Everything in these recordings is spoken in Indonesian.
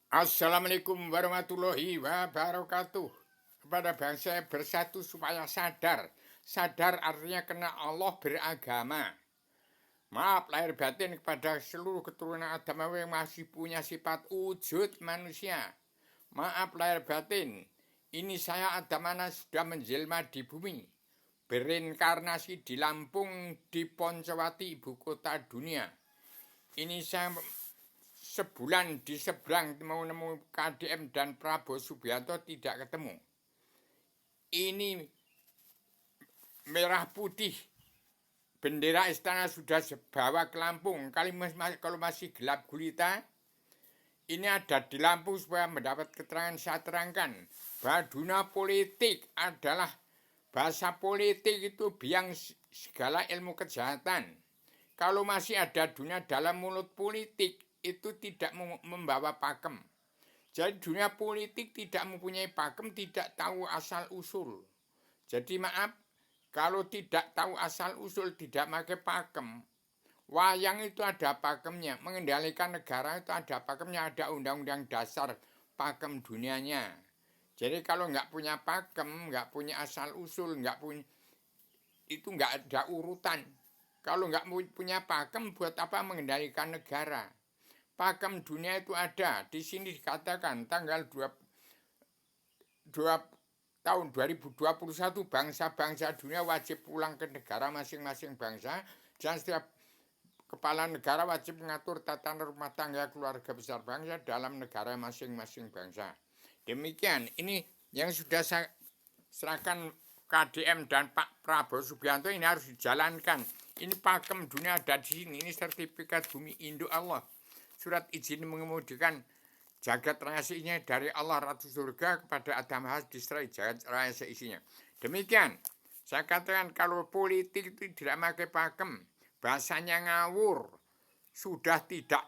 Assalamualaikum warahmatullahi wabarakatuh. Kepada bangsa bersatu supaya sadar. Sadar artinya kenal Allah beragama. Maaf lahir batin kepada seluruh keturunan Adam yang masih punya sifat wujud manusia. Maaf lahir batin. Ini saya Adamana sudah menjelma di bumi. Berinkarnasi di Lampung, di Poncowati, ibu kota dunia. Ini saya sebulan di seberang mau nemu KDM dan Prabowo Subianto tidak ketemu. Ini merah putih bendera istana sudah bawa ke Lampung. Kalau masih gelap gulita, ini ada di Lampung supaya mendapat keterangan. Saya terangkan bahwa dunia politik adalah bahasa politik itu biang segala ilmu kejahatan. Kalau masih ada dunia dalam mulut politik, itu tidak membawa pakem. Jadi dunia politik tidak mempunyai pakem, tidak tahu asal-usul. Jadi maaf, kalau tidak tahu asal-usul, tidak pakai pakem. Wayang itu ada pakemnya, mengendalikan negara itu ada pakemnya, ada undang-undang dasar pakem dunianya. Jadi kalau nggak punya pakem, nggak punya asal-usul, nggak punya, itu nggak ada urutan. Kalau nggak punya pakem, buat apa mengendalikan negara? Pakem dunia itu ada. Di sini dikatakan tanggal 2 tahun 2021 bangsa-bangsa dunia wajib pulang ke negara masing-masing bangsa dan setiap kepala negara wajib mengatur tatanan rumah tangga keluarga besar bangsa dalam negara masing-masing bangsa. Demikian, ini yang sudah saya serahkan KDM dan Pak Prabowo Subianto ini harus dijalankan. Ini pakem dunia ada di sini, ini sertifikat bumi induk Allah. Surat izin mengemudikan jagat raya seisinya dari Allah Ratu Surga kepada Adam Has diserai jagat raya seisinya. Demikian, saya katakan kalau politik itu tidak pakai pakem, bahasanya ngawur, sudah tidak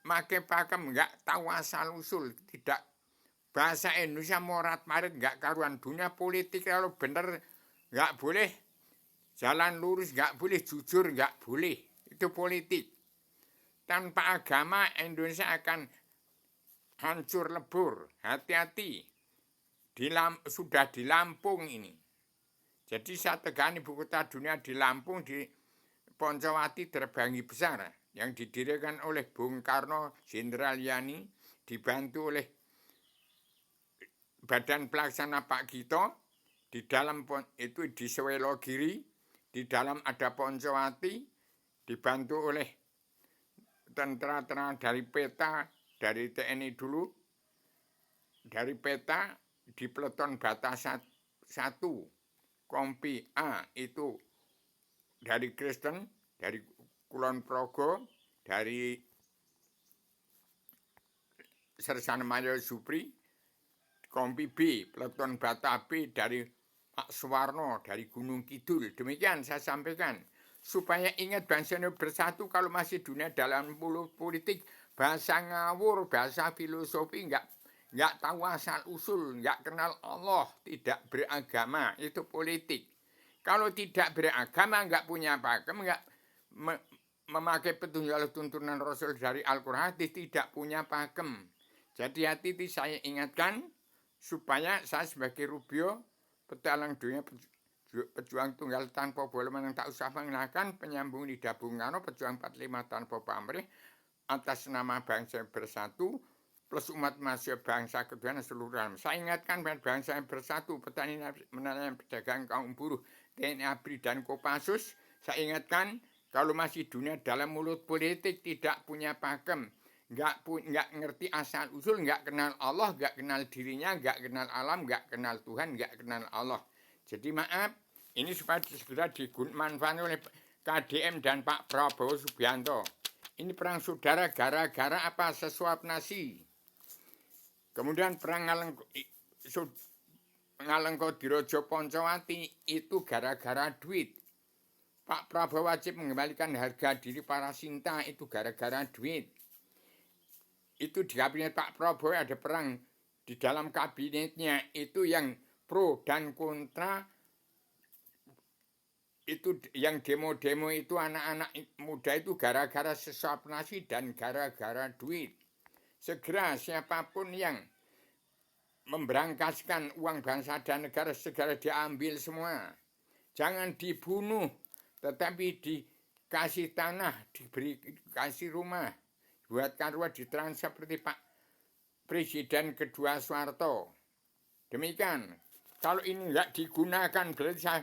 pakai pakem, nggak tahu asal usul, tidak bahasa Indonesia morat marit, nggak karuan. Dunia politik kalau benar nggak boleh jalan lurus, nggak boleh jujur, nggak boleh. Itu politik. Tanpa agama Indonesia akan hancur lebur. Hati-hati. Sudah di Lampung ini. Jadi saya tekan ibu kota dunia di Lampung, di Poncowati terbangi besar yang didirikan oleh Bung Karno Jenderal Yani, dibantu oleh Badan Pelaksana Pak Gito. Di dalam itu di Sewelogiri, di dalam ada Poncowati, dibantu oleh tentara-tentara dari peta, dari TNI dulu, dari peta di peleton Batas 1, Kompi A itu dari Kristen, dari Kulon Progo, dari Sersana Mayo Supri, Kompi B, peleton Bata B dari Pak Suwarno, dari Gunung Kidul. Demikian saya sampaikan. Supaya ingat bangsa ini bersatu kalau masih dunia dalam politik, bahasa ngawur, bahasa filosofi, nggak tahu asal usul, nggak kenal Allah, tidak beragama, itu politik. Kalau tidak beragama, nggak punya pakem, nggak memakai petunjuk tuntunan Rasul dari Al-Quran, tidak punya pakem. Jadi hati-hati saya ingatkan, supaya saya sebagai Rubio, petalang dunia pejuang tunggal tanpa boleh menang tak usah mengenakan penyambung lidah Bung Karno pejuang 45 tanpa pamrih atas nama bangsa bersatu plus umat manusia bangsa kedua dan seluruh alam. Saya ingatkan bangsa yang bersatu, petani, nelayan, pedagang, kaum buruh, TNI, ABRI, dan Kopassus. Saya ingatkan kalau masih dunia dalam mulut politik tidak punya pakem, nggak ngerti asal usul, nggak kenal Allah, nggak kenal dirinya, nggak kenal alam, nggak kenal Tuhan, nggak kenal Allah. Jadi maaf, ini supaya segera dimanfaatkan oleh KDM dan Pak Prabowo Subianto. Ini perang saudara gara-gara apa? Sesuap nasi. Kemudian perang Ngalengko Dirojo Poncowati itu gara-gara duit. Pak Prabowo wajib mengembalikan harga diri para Sinta itu gara-gara duit. Itu di kabinet Pak Prabowo ada perang di dalam kabinetnya itu yang pro dan kontra. Itu yang demo-demo itu anak-anak muda itu gara-gara sesuap nasi dan gara-gara duit. Segera siapapun yang memberangkaskan uang bangsa dan negara segera diambil semua. Jangan dibunuh, tetapi dikasih tanah, dikasih rumah, buatkan rumah ditransfer seperti Pak Presiden kedua Soeharto. Demikian. Kalau ini nggak digunakan berarti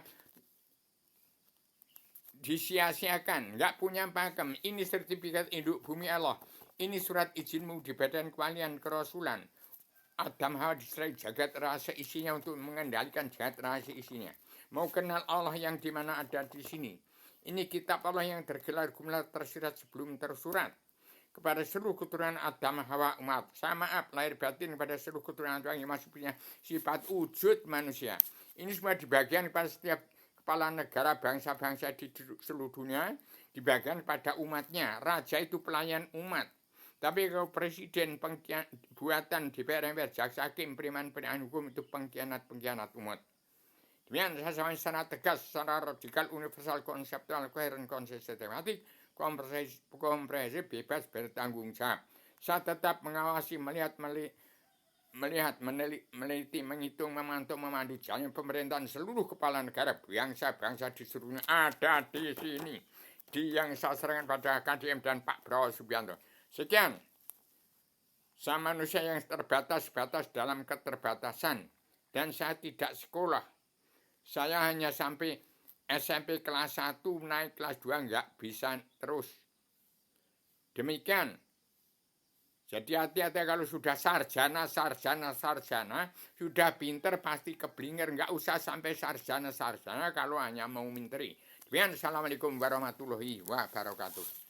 disia-siakan, nggak punya pakem. Ini sertifikat induk bumi Allah. Ini surat izinmu di badan kewalian kerasulan. Adam Hawa diserai jagat rasa isinya untuk mengendalikan jagat rasa isinya. Mau kenal Allah yang dimana ada di sini. Ini kitab Allah yang tergelar gumlar tersirat sebelum tersurat. Kepada seluruh keturunan Adam Hawa umat. Saya maaf lahir batin kepada seluruh keturunan Tuhan yang masih punya sifat wujud manusia. Ini semua dibagikan kepada setiap kepala negara bangsa-bangsa di seluruh dunia. Dibagikan pada umatnya. Raja itu pelayan umat. Tapi kalau presiden buatan DPR, MPR, jaksa hakim, penerimaan hukum itu pengkhianat umat. Demikian saya sampaikan secara tegas, secara radikal, universal, konseptual, koheren, sistematik, komprehensif, bebas, bertanggung jawab. Saya tetap mengawasi, melihat, meneliti, menghitung, memantau, memandu jalannya pemerintahan seluruh kepala negara, bangsa-bangsa di seluruhnya ada di sini. Di yang saya serahkan pada KDM dan Pak Prabowo Subianto. Sekian, saya manusia yang terbatas-batas dalam keterbatasan. Dan saya tidak sekolah. Saya hanya sampai SMP kelas 1, naik kelas 2, nggak bisa terus. Demikian. Jadi hati-hati kalau sudah sarjana, sudah pinter pasti keblinger. Nggak usah sampai sarjana kalau hanya mau minteri. Demikian, Assalamualaikum warahmatullahi wabarakatuh.